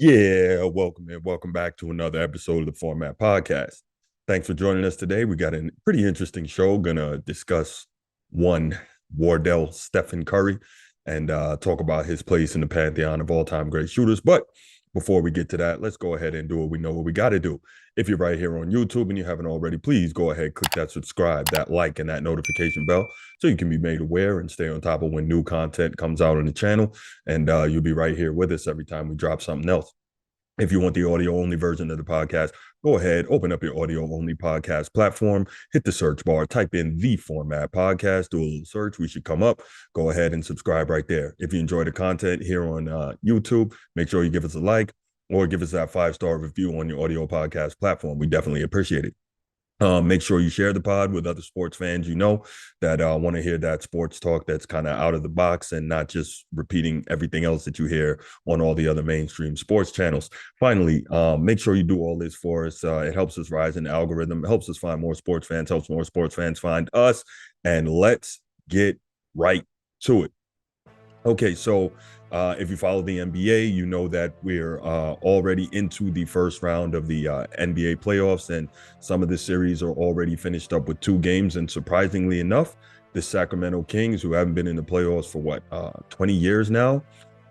Yeah, welcome and welcome back to another episode of the Format Podcast. Thanks for joining us today. We got a pretty interesting show. Gonna discuss one Wardell Stephen Curry and talk about his place in the pantheon of all-time great shooters. But before we get to that, let's go ahead and do what we know what we got to do. If you're right here on YouTube and you haven't already, please go ahead, click that subscribe, that like, and that notification bell so you can be made aware and stay on top of when new content comes out on the channel. And you'll be right here with us every time we drop something else. If you want the audio only version of the podcast, go ahead, open up your audio only podcast platform, hit the search bar, type in the Format Podcast, do a little search. We should come up. Go ahead and subscribe right there. If you enjoy the content here on YouTube, make sure you give us a like or give us that 5-star review on your audio podcast platform. We definitely appreciate it. Make sure you share the pod with other sports fans you know that want to hear that sports talk that's kind of out of the box and not just repeating everything else that you hear on all the other mainstream sports channels. Finally, make sure you do all this for us. It helps us rise in the algorithm. It helps us find more sports fans, helps more sports fans find us. And let's get right to it. Okay, so if you follow the NBA, you know that we're already into the first round of the NBA playoffs, and some of the series are already finished up with 2 games. And surprisingly enough, the Sacramento Kings, who haven't been in the playoffs for 20 years now,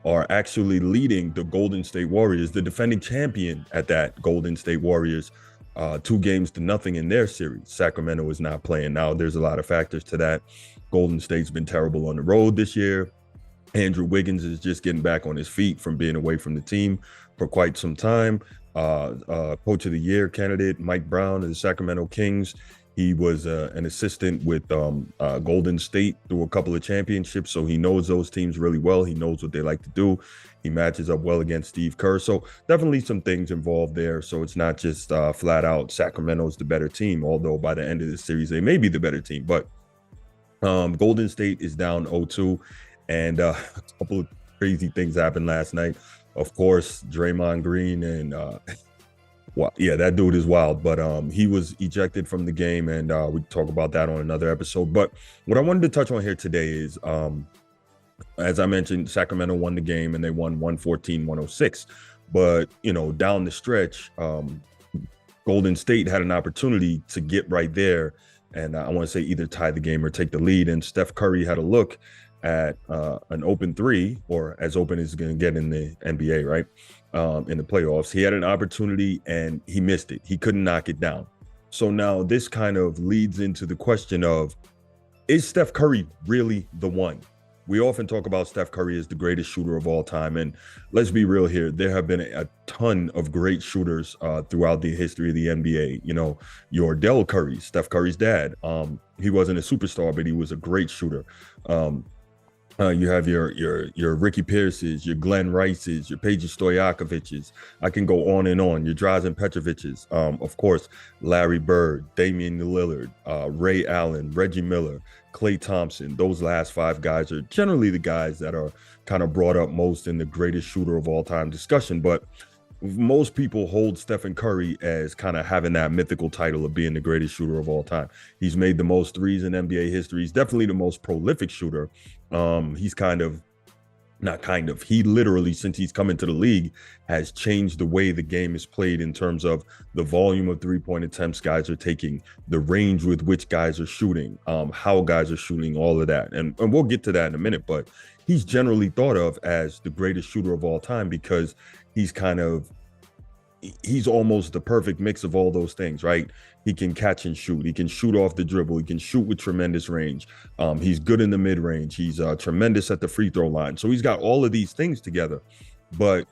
are actually leading the Golden State Warriors, the defending champion at that Golden State Warriors, 2-0 in their series. Sacramento is not playing now. There's a lot of factors to that. Golden State's been terrible on the road this year. Andrew Wiggins is just getting back on his feet from being away from the team for quite some time. Coach of the Year candidate Mike Brown of the Sacramento Kings. He was an assistant with Golden State through a couple of championships, so he knows those teams really well. He knows what they like to do. He matches up well against Steve Kerr. So definitely some things involved there. So it's not just flat out Sacramento's the better team, although by the end of the series, they may be the better team. But Golden State is down 0-2. And a couple of crazy things happened last night. Of course, Draymond Green and that dude is wild. But he was ejected from the game, and we can talk about that on another episode. But what I wanted to touch on here today is, as I mentioned, Sacramento won the game, and they won 114-106. But, down the stretch, Golden State had an opportunity to get right there. And I want to say either tie the game or take the lead. And Steph Curry had a look at an open 3, or as open as it's going to get in the NBA, right? In the playoffs. He had an opportunity and he missed it. He couldn't knock it down. So now this kind of leads into the question of, is Steph Curry really the one? We often talk about Steph Curry as the greatest shooter of all time. And let's be real here. There have been a ton of great shooters throughout the history of the NBA. Wardell Curry, Steph Curry's dad. He wasn't a superstar, but he was a great shooter. You have your Ricky Pierces, your Glenn Rices, your Peja Stojakovic's. I can go on and on. Your Drazen Petrovic's. Of course, Larry Bird, Damian Lillard, Ray Allen, Reggie Miller, Klay Thompson. Those last 5 guys are generally the guys that are kind of brought up most in the greatest shooter of all time discussion. But most people hold Stephen Curry as kind of having that mythical title of being the greatest shooter of all time. He's made the most threes in NBA history. He's definitely the most prolific shooter. He literally, since he's come into the league, has changed the way the game is played in terms of the volume of 3-point attempts guys are taking, the range with which guys are shooting, how guys are shooting, all of that. And we'll get to that in a minute, but he's generally thought of as the greatest shooter of all time because he's almost the perfect mix of all those things, right? He can catch and shoot. He can shoot off the dribble. He can shoot with tremendous range. He's good in the mid-range. He's tremendous at the free throw line. So he's got all of these things together. But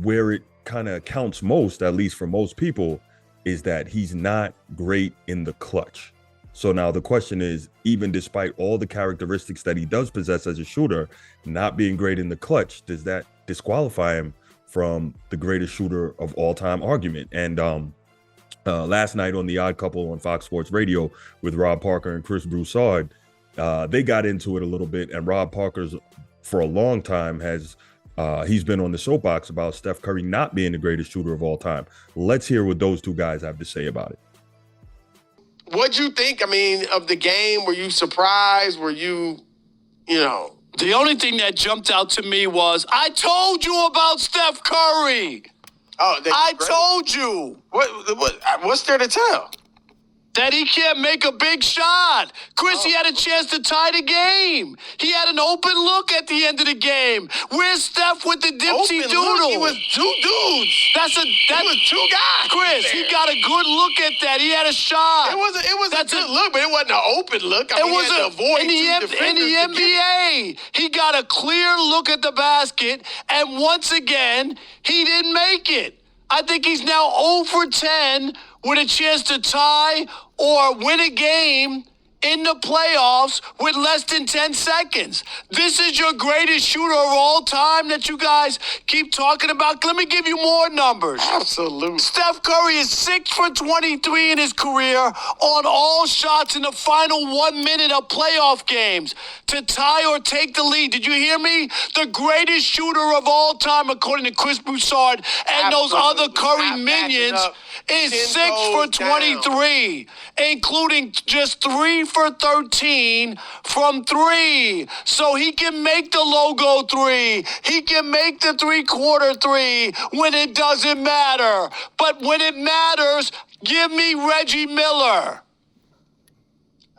where it kind of counts most, at least for most people, is that he's not great in the clutch. So now the question is, even despite all the characteristics that he does possess as a shooter, not being great in the clutch, does that disqualify him from the greatest shooter of all time argument? And last night on The Odd Couple on Fox Sports Radio with Rob Parker and Chris Broussard, they got into it a little bit. And Rob Parker's, for a long time, he's been on the soapbox about Steph Curry not being the greatest shooter of all time. Let's hear what those two guys have to say about it. What'd you think, of the game? Were you surprised? Were you, The only thing that jumped out to me was, I told you about Steph Curry. I told you. What's there to tell? That he can't make a big shot. Chris, he had a chance to tie the game. He had an open look at the end of the game. Where's Steph with the dipsy doodle? He was two dudes. That was two guys. Chris, there. he got a good look at that. He had a shot. It was a good look, but it wasn't an open look. He had to avoid in the NBA. He got a clear look at the basket, and once again, he didn't make it. I think he's now 0 for 10 with a chance to tie or win a game in the playoffs with less than 10 seconds. This is your greatest shooter of all time that you guys keep talking about. Let me give you more numbers. Absolutely. Steph Curry is 6 for 23 in his career on all shots in the final 1 minute of playoff games to tie or take the lead. Did you hear me? The greatest shooter of all time, according to Chris Broussard and those other Curry minions, is 6 for 23, including just 3 for 13 from 3. So he can make the logo 3. He can make the three-quarter 3 when it doesn't matter. But when it matters, give me Reggie Miller.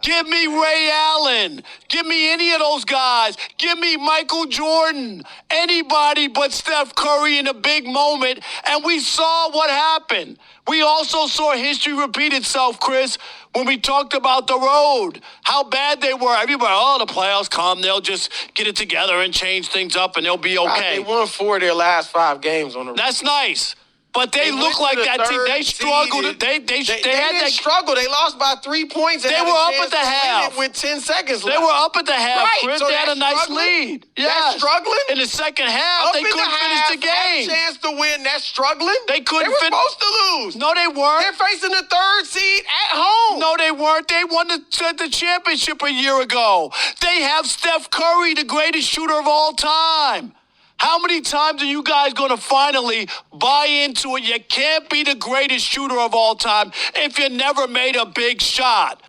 Give me Ray Allen. Give me any of those guys. Give me Michael Jordan. Anybody but Steph Curry in a big moment. And we saw what happened. We also saw history repeat itself, Chris, when we talked about the road, how bad they were. Everybody, the playoffs come. They'll just get it together and change things up, and they'll be okay. They won 4 of their last 5 games on the road. That's nice. But they look like that team. They struggled. They didn't struggle. They lost by 3 points. They were up at the half with 10 seconds left. They were up at the half. Right. Chris, So they had a nice lead. Yeah. That's struggling? In the second half, they couldn't finish the game. Had a chance to win. That's struggling? They couldn't They were supposed to lose. No, they weren't. They're facing the 3rd seed at home. No, they weren't. They won the championship a year ago. They have Steph Curry, the greatest shooter of all time. How many times are you guys going to finally buy into it? You can't be the greatest shooter of all time if you never made a big shot.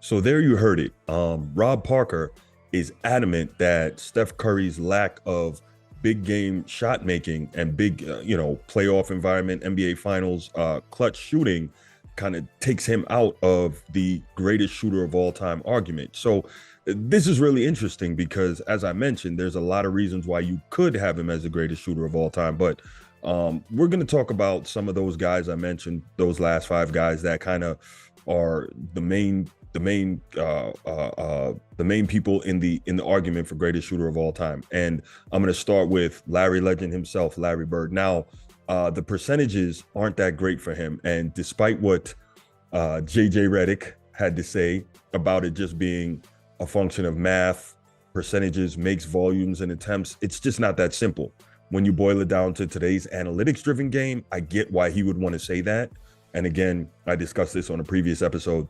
So there you heard it. Rob Parker is adamant that Steph Curry's lack of big game shot making and big, playoff environment, NBA Finals, clutch shooting kind of takes him out of the greatest shooter of all time argument. So this is really interesting because, as I mentioned, there's a lot of reasons why you could have him as the greatest shooter of all time. But we're going to talk about some of those guys I mentioned, those last 5 guys that kind of are the main people in the argument for greatest shooter of all time. And I'm going to start with Larry Legend himself, Larry Bird. Now, the percentages aren't that great for him. And despite what JJ Redick had to say about it just being a function of math, percentages, makes, volumes, and attempts, it's just not that simple. When you boil it down to today's analytics-driven game, I get why he would want to say that. And again, I discussed this on a previous episode.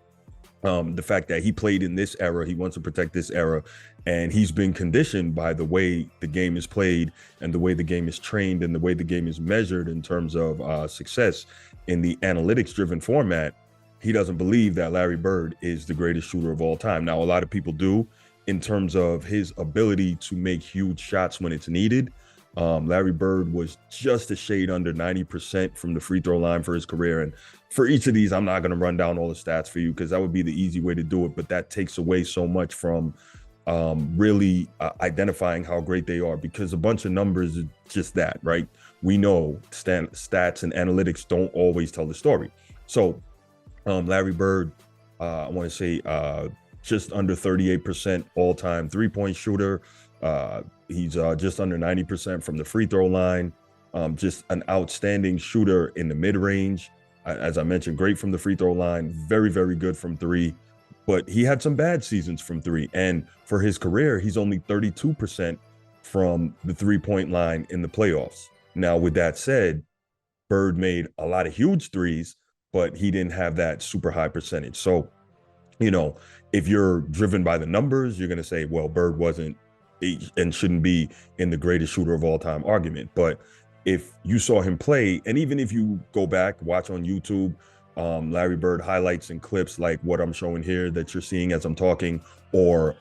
The fact that he played in this era, he wants to protect this era, and he's been conditioned by the way the game is played and the way the game is trained and the way the game is measured in terms of success in the analytics-driven format. He doesn't believe that Larry Bird is the greatest shooter of all time. Now, a lot of people do in terms of his ability to make huge shots when it's needed. Larry Bird was just a shade under 90% from the free throw line for his career. And for each of these, I'm not going to run down all the stats for you because that would be the easy way to do it. But that takes away so much from really identifying how great they are, because a bunch of numbers is just that, right? We know stats and analytics don't always tell the story. So Larry Bird, I want to say just under 38% all-time three-point shooter. He's just under 90% from the free throw line. Just an outstanding shooter in the mid-range. As I mentioned, great from the free throw line, very, very good from 3. But he had some bad seasons from 3. And for his career, he's only 32% from the three-point line in the playoffs. Now, with that said, Bird made a lot of huge threes, but he didn't have that super high percentage. So, if you're driven by the numbers, you're going to say, well, Bird wasn't and shouldn't be in the greatest shooter of all time argument. But if you saw him play, and even if you go back, watch on YouTube, Larry Bird highlights and clips like what I'm showing here that you're seeing as I'm talking, or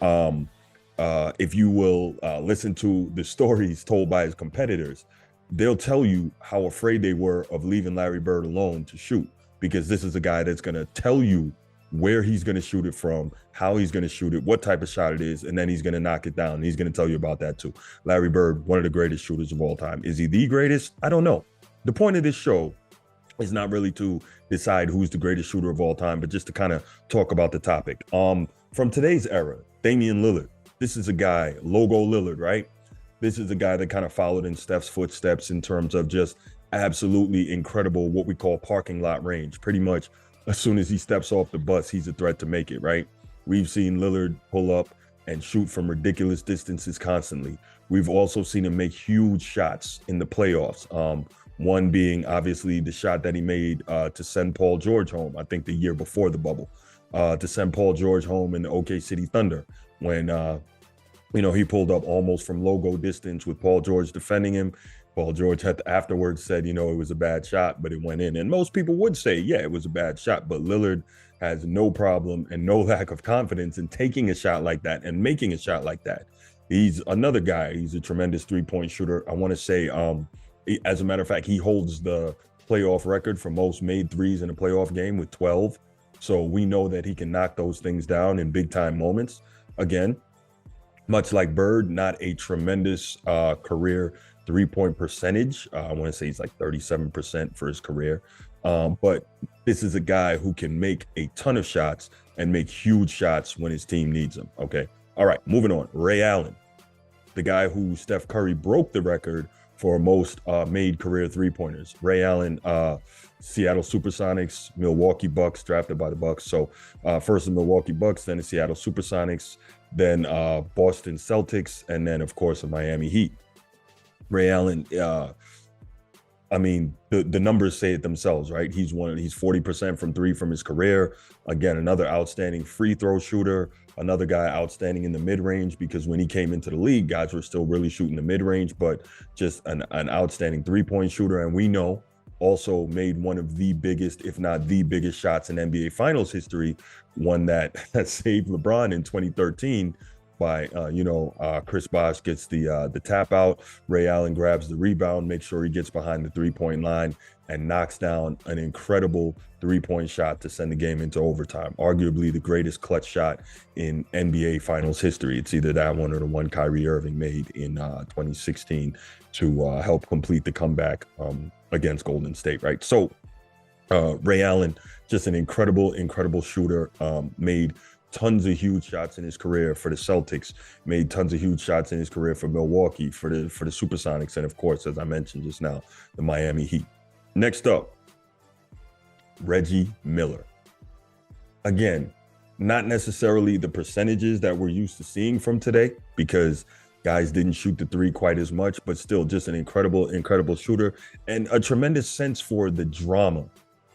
if you will listen to the stories told by his competitors, they'll tell you how afraid they were of leaving Larry Bird alone to shoot, because this is a guy that's going to tell you where he's going to shoot it from, how he's going to shoot it, what type of shot it is, and then he's going to knock it down. And he's going to tell you about that too. Larry Bird, one of the greatest shooters of all time. Is he the greatest? I don't know. The point of this show is not really to decide who's the greatest shooter of all time, but just to kind of talk about the topic. From today's era, Damian Lillard. This is a guy, logo Lillard, right? This is a guy that kind of followed in Steph's footsteps in terms of just absolutely incredible, what we call parking lot range. Pretty much as soon as he steps off the bus, he's a threat to make it, right? We've seen Lillard pull up and shoot from ridiculous distances constantly. We've also seen him make huge shots in the playoffs. One being obviously the shot that he made to send Paul George home, I think the year before the bubble, to send Paul George home in the OK City Thunder when, he pulled up almost from logo distance with Paul George defending him. Paul George afterwards said, it was a bad shot, but it went in. And most people would say, yeah, it was a bad shot. But Lillard has no problem and no lack of confidence in taking a shot like that and making a shot like that. He's another guy. He's a tremendous three-point shooter. I want to say, as a matter of fact, he holds the playoff record for most made threes in a playoff game with 12. So we know that he can knock those things down in big-time moments. Again, much like Bird, not a tremendous career three-point percentage. I want to say he's like 37% for his career. But this is a guy who can make a ton of shots and make huge shots when his team needs them. Okay. All right. Moving on. Ray Allen, the guy who Steph Curry broke the record for most made career three-pointers. Ray Allen, Seattle Supersonics, Milwaukee Bucks, drafted by the Bucks. So first the Milwaukee Bucks, then the Seattle Supersonics, then Boston Celtics, and then, of course, the Miami Heat. Ray Allen, the numbers say it themselves, right? He's 40% from three from his career. Again, another outstanding free throw shooter, another guy outstanding in the mid-range, because when he came into the league, guys were still really shooting the mid-range, but just an outstanding three-point shooter. And we know also made one of the biggest, if not the biggest shots in NBA Finals history, one that saved LeBron in 2013 by, Chris Bosh gets the tap out. Ray Allen grabs the rebound, makes sure he gets behind the three-point line and knocks down an incredible three-point shot to send the game into overtime. Arguably the greatest clutch shot in NBA Finals history. It's either that one or the one Kyrie Irving made in 2016 to help complete the comeback against Golden State, right? So Ray Allen, just an incredible shooter, made tons of huge shots in his career for the Celtics, made tons of huge shots in his career for Milwaukee, for the Supersonics, and of course, as I mentioned just now, the Miami Heat. Next up, Reggie Miller. Again, not necessarily the percentages that we're used to seeing from today, because guys didn't shoot the three quite as much, but still just an incredible shooter and a tremendous sense for the drama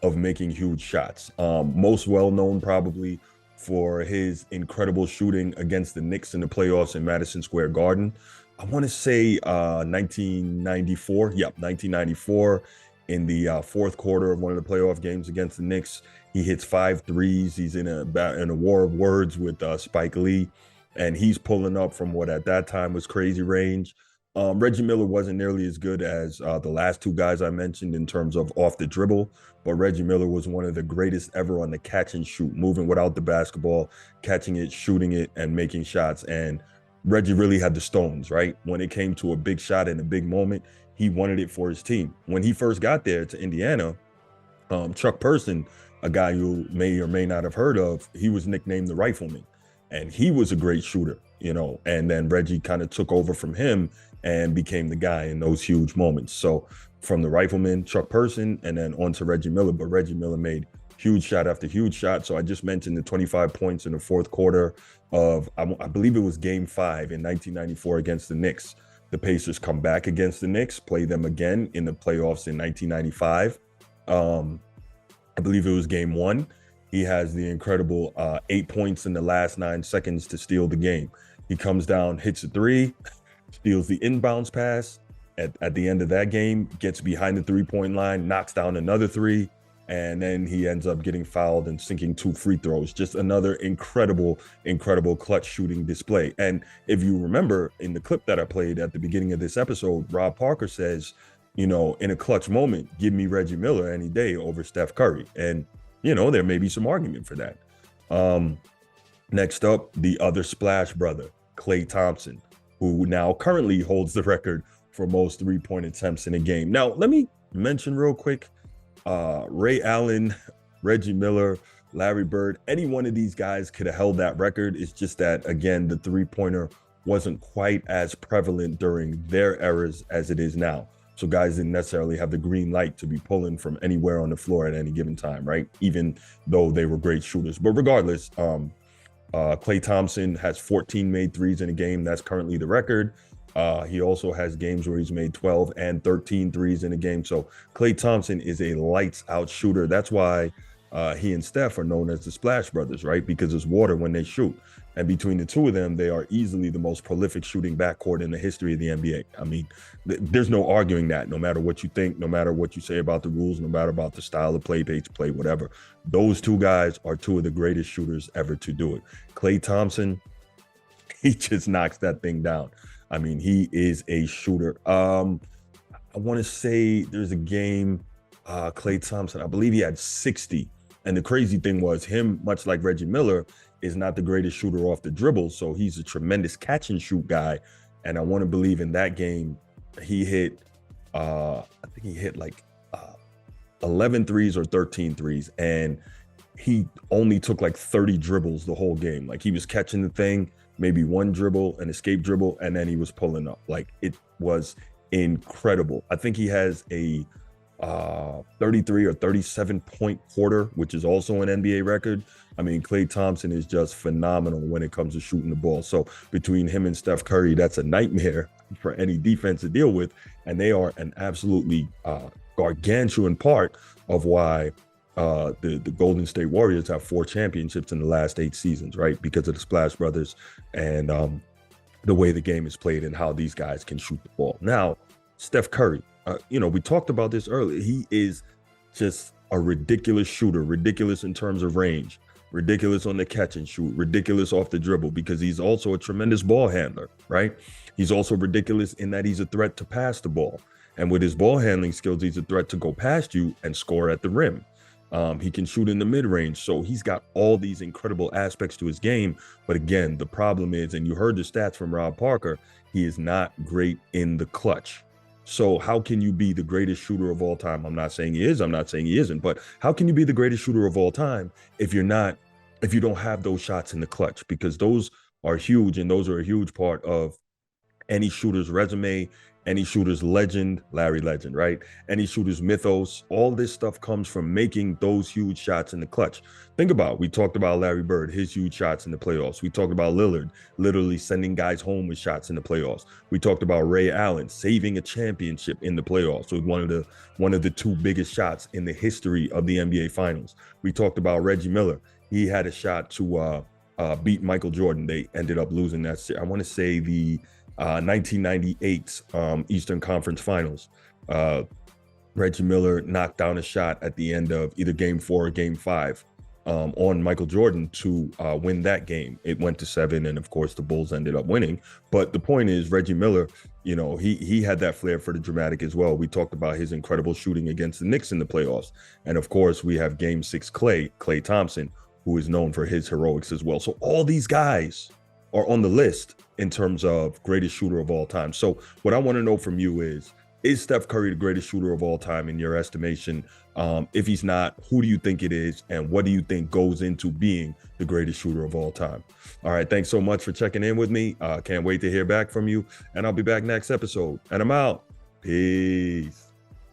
of making huge shots. Most well-known probably for his incredible shooting against the Knicks in the playoffs in Madison Square Garden. I want to say 1994. Yep, 1994. In the fourth quarter of one of the playoff games against the Knicks, he hits 5 threes. He's in a war of words with Spike Lee, and he's pulling up from what at that time was crazy range. Reggie Miller wasn't nearly as good as the last two guys I mentioned in terms of off the dribble, but Reggie Miller was one of the greatest ever on the catch and shoot, moving without the basketball, catching it, shooting it, and making shots. And Reggie really had the stones, right? When it came to a big shot in a big moment, he wanted it for his team. When he first got there to Indiana, Chuck Person, a guy you may or may not have heard of, he was nicknamed the Rifleman, and he was a great shooter, and then Reggie kind of took over from him and became the guy in those huge moments. So from the Rifleman, Chuck Person, and then on to Reggie Miller, but Reggie Miller made huge shot after huge shot. So I just mentioned the 25 points in the fourth quarter of, I believe it was game 5 in 1994 against the Knicks. The Pacers come back against the Knicks, play them again in the playoffs in 1995. I believe it was game 1. He has the incredible 8 points in the last 9 seconds to steal the game. He comes down, hits a 3, steals the inbounds pass at the end of that game, gets behind the three-point line, knocks down another 3, and then he ends up getting fouled and sinking 2 free throws. Just another incredible clutch shooting display. And if you remember in the clip that I played at the beginning of this episode, Rob Parker says in a clutch moment, give me Reggie Miller any day over Steph Curry. And, there may be some argument for that. Next up, the other splash brother, Klay Thompson, who now currently holds the record for most three-point attempts in a game. Now, let me mention real quick, Ray Allen, Reggie Miller, Larry Bird, any one of these guys could have held that record. It's just that, again, the three-pointer wasn't quite as prevalent during their eras as it is now. So guys didn't necessarily have the green light to be pulling from anywhere on the floor at any given time, right? Even though they were great shooters. But regardless, Klay Thompson has 14 made threes in a game. That's currently the record. He also has games where he's made 12 and 13 threes in a game. So Klay Thompson is a lights out shooter. That's why he and Steph are known as the Splash Brothers, right? Because it's water when they shoot. And between the two of them, they are easily the most prolific shooting backcourt in the history of the NBA. I mean, there's no arguing that, no matter what you think, no matter what you say about the rules, no matter about the style of play, pace play, whatever. Those two guys are two of the greatest shooters ever to do it. Klay Thompson, he just knocks that thing down. I mean, he is a shooter. I want to say there's a game, Klay Thompson, I believe he had 60. And the crazy thing was him, much like Reggie Miller, is not the greatest shooter off the dribble. So he's a tremendous catch and shoot guy. And I want to believe in that game, he hit, I think he hit like 11 threes or 13 threes. And he only took like 30 dribbles the whole game. Like he was catching the thing, maybe one dribble, an escape dribble, and then he was pulling up. Like it was incredible. I think he has a 33 or 37 point quarter, which is also an NBA record. I mean, Klay Thompson is just phenomenal when it comes to shooting the ball. So between him and Steph Curry, that's a nightmare for any defense to deal with. And they are an absolutely gargantuan part of why the Golden State Warriors have 4 championships in the last 8 seasons, right? Because of the Splash Brothers and the way the game is played and how these guys can shoot the ball. Now, Steph Curry, we talked about this earlier. He is just a ridiculous shooter, ridiculous in terms of range, ridiculous on the catch and shoot, ridiculous off the dribble, because he's also a tremendous ball handler, right? He's also ridiculous in that he's a threat to pass the ball. And with his ball handling skills, he's a threat to go past you and score at the rim. He can shoot in the mid-range. So he's got all these incredible aspects to his game. But again, the problem is, and you heard the stats from Rob Parker, he is not great in the clutch. So how can you be the greatest shooter of all time? I'm not saying he is, I'm not saying he isn't, but how can you be the greatest shooter of all time if you don't have those shots in the clutch? Because those are huge, and those are a huge part of any shooter's resume, any shooter's legend, Larry Legend, right? Any shooter's mythos. All this stuff comes from making those huge shots in the clutch. Think about it. We talked about Larry Bird, his huge shots in the playoffs. We talked about Lillard literally sending guys home with shots in the playoffs. We talked about Ray Allen saving a championship in the playoffs with one of the 2 biggest shots in the history of the NBA Finals. We talked about Reggie Miller. He had a shot to beat Michael Jordan. They ended up losing that. I want to say the 1998 Eastern Conference Finals. Reggie Miller knocked down a shot at the end of either game 4 or game 5 on Michael Jordan to win that game. It went to 7, and of course the Bulls ended up winning. But the point is, Reggie Miller, he had that flair for the dramatic as well. We talked about his incredible shooting against the Knicks in the playoffs. And of course, we have game 6 Klay Thompson, who is known for his heroics as well. So all these guys are on the list in terms of greatest shooter of all time. So what I want to know from you is Steph Curry the greatest shooter of all time in your estimation? If he's not, who do you think it is? And what do you think goes into being the greatest shooter of all time? All right, thanks so much for checking in with me. Can't wait to hear back from you. And I'll be back next episode. And I'm out. Peace.